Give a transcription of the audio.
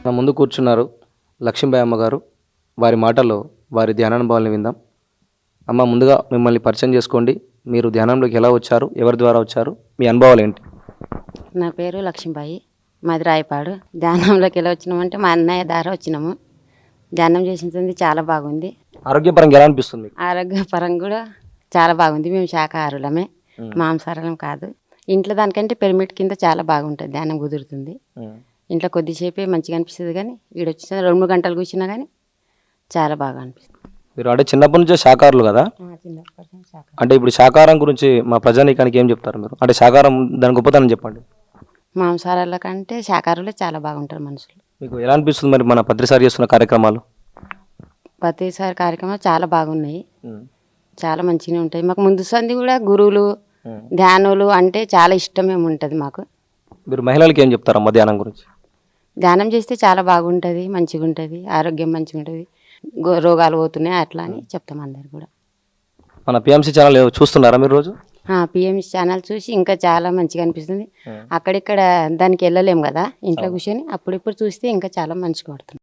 నా ముందు కూర్చున్నారు లక్ష్మీబాయి అమ్మగారు. వారి మాటల్లో వారి ధ్యానానుభవాలను విందాం. అమ్మ, ముందుగా మిమ్మల్ని పరిచయం చేసుకోండి. మీరు ధ్యానంలోకి ఎలా వచ్చారు, ఎవరి ద్వారా వచ్చారు, మీ అనుభవాలు ఏంటి? నా పేరు లక్ష్మీబాయి, మాది రాయపాడు. ధ్యానంలోకి ఎలా వచ్చినామంటే మా అన్నయ్య ద్వారా వచ్చినాము. ధ్యానం చేసింది చాలా బాగుంది. ఆరోగ్యపరంగా ఎలా అనిపిస్తుంది మీకు? ఆరోగ్యపరంగా కూడా చాలా బాగుంది. మేము శాకాహారులమే, మాంసాహారం కాదు. ఇంట్లో దానికంటే పిరమిడ్ కింద చాలా బాగుంటుంది, ధ్యానం కుదురుతుంది. ఇంట్లో కొద్దిసేపే మంచిగా అనిపిస్తుంది, కానీ వీడు వచ్చిన 2-3 గంటలు కూర్చున్నా కానీ చాలా బాగా అనిపిస్తుంది. మీరు అంటే చిన్నప్పటి నుంచే శాకాహారులు కదా? అంటే ఇప్పుడు శాకాహారం గురించి మా ప్రజానీకానికి ఏం చెప్తారు మీరు? అంటే శాకాహారం దాని గొప్పతనం చెప్పండి. మాంసాహారాల కంటే శాకాహారులే చాలా బాగుంటారు మనుషులు. మీకు ఎలా అనిపిస్తుంది మరి మన ప్రతిసారి చేస్తున్న కార్యక్రమాలు? ప్రతిసారి కార్యక్రమాలు చాలా బాగున్నాయి, చాలా మంచిగా ఉంటాయి. మాకు ముందు సంది కూడా గురువులు ధ్యానులు అంటే చాలా ఇష్టమేమి ఉంటుంది మాకు. మీరు మహిళలకి ఏం చెప్తారమ్మా ధ్యానం గురించి? ధ్యానం చేస్తే చాలా బాగుంటుంది, మంచిగా ఉంటుంది, ఆరోగ్యం మంచిగా ఉంటుంది, రోగాలు పోతున్నాయి అట్లా అని చెప్తాం అందరు కూడా. మన పిఎంసి ఛానల్ చూస్తున్నారా మీరు రోజు? పిఎంసి ఛానల్ చూసి ఇంకా చాలా మంచిగా అనిపిస్తుంది. అక్కడిక్కడ దానికి వెళ్ళలేము కదా, ఇంట్లో కూర్చొని అప్పుడిప్పుడు చూస్తే ఇంకా చాలా మంచిగా పడుతుంది.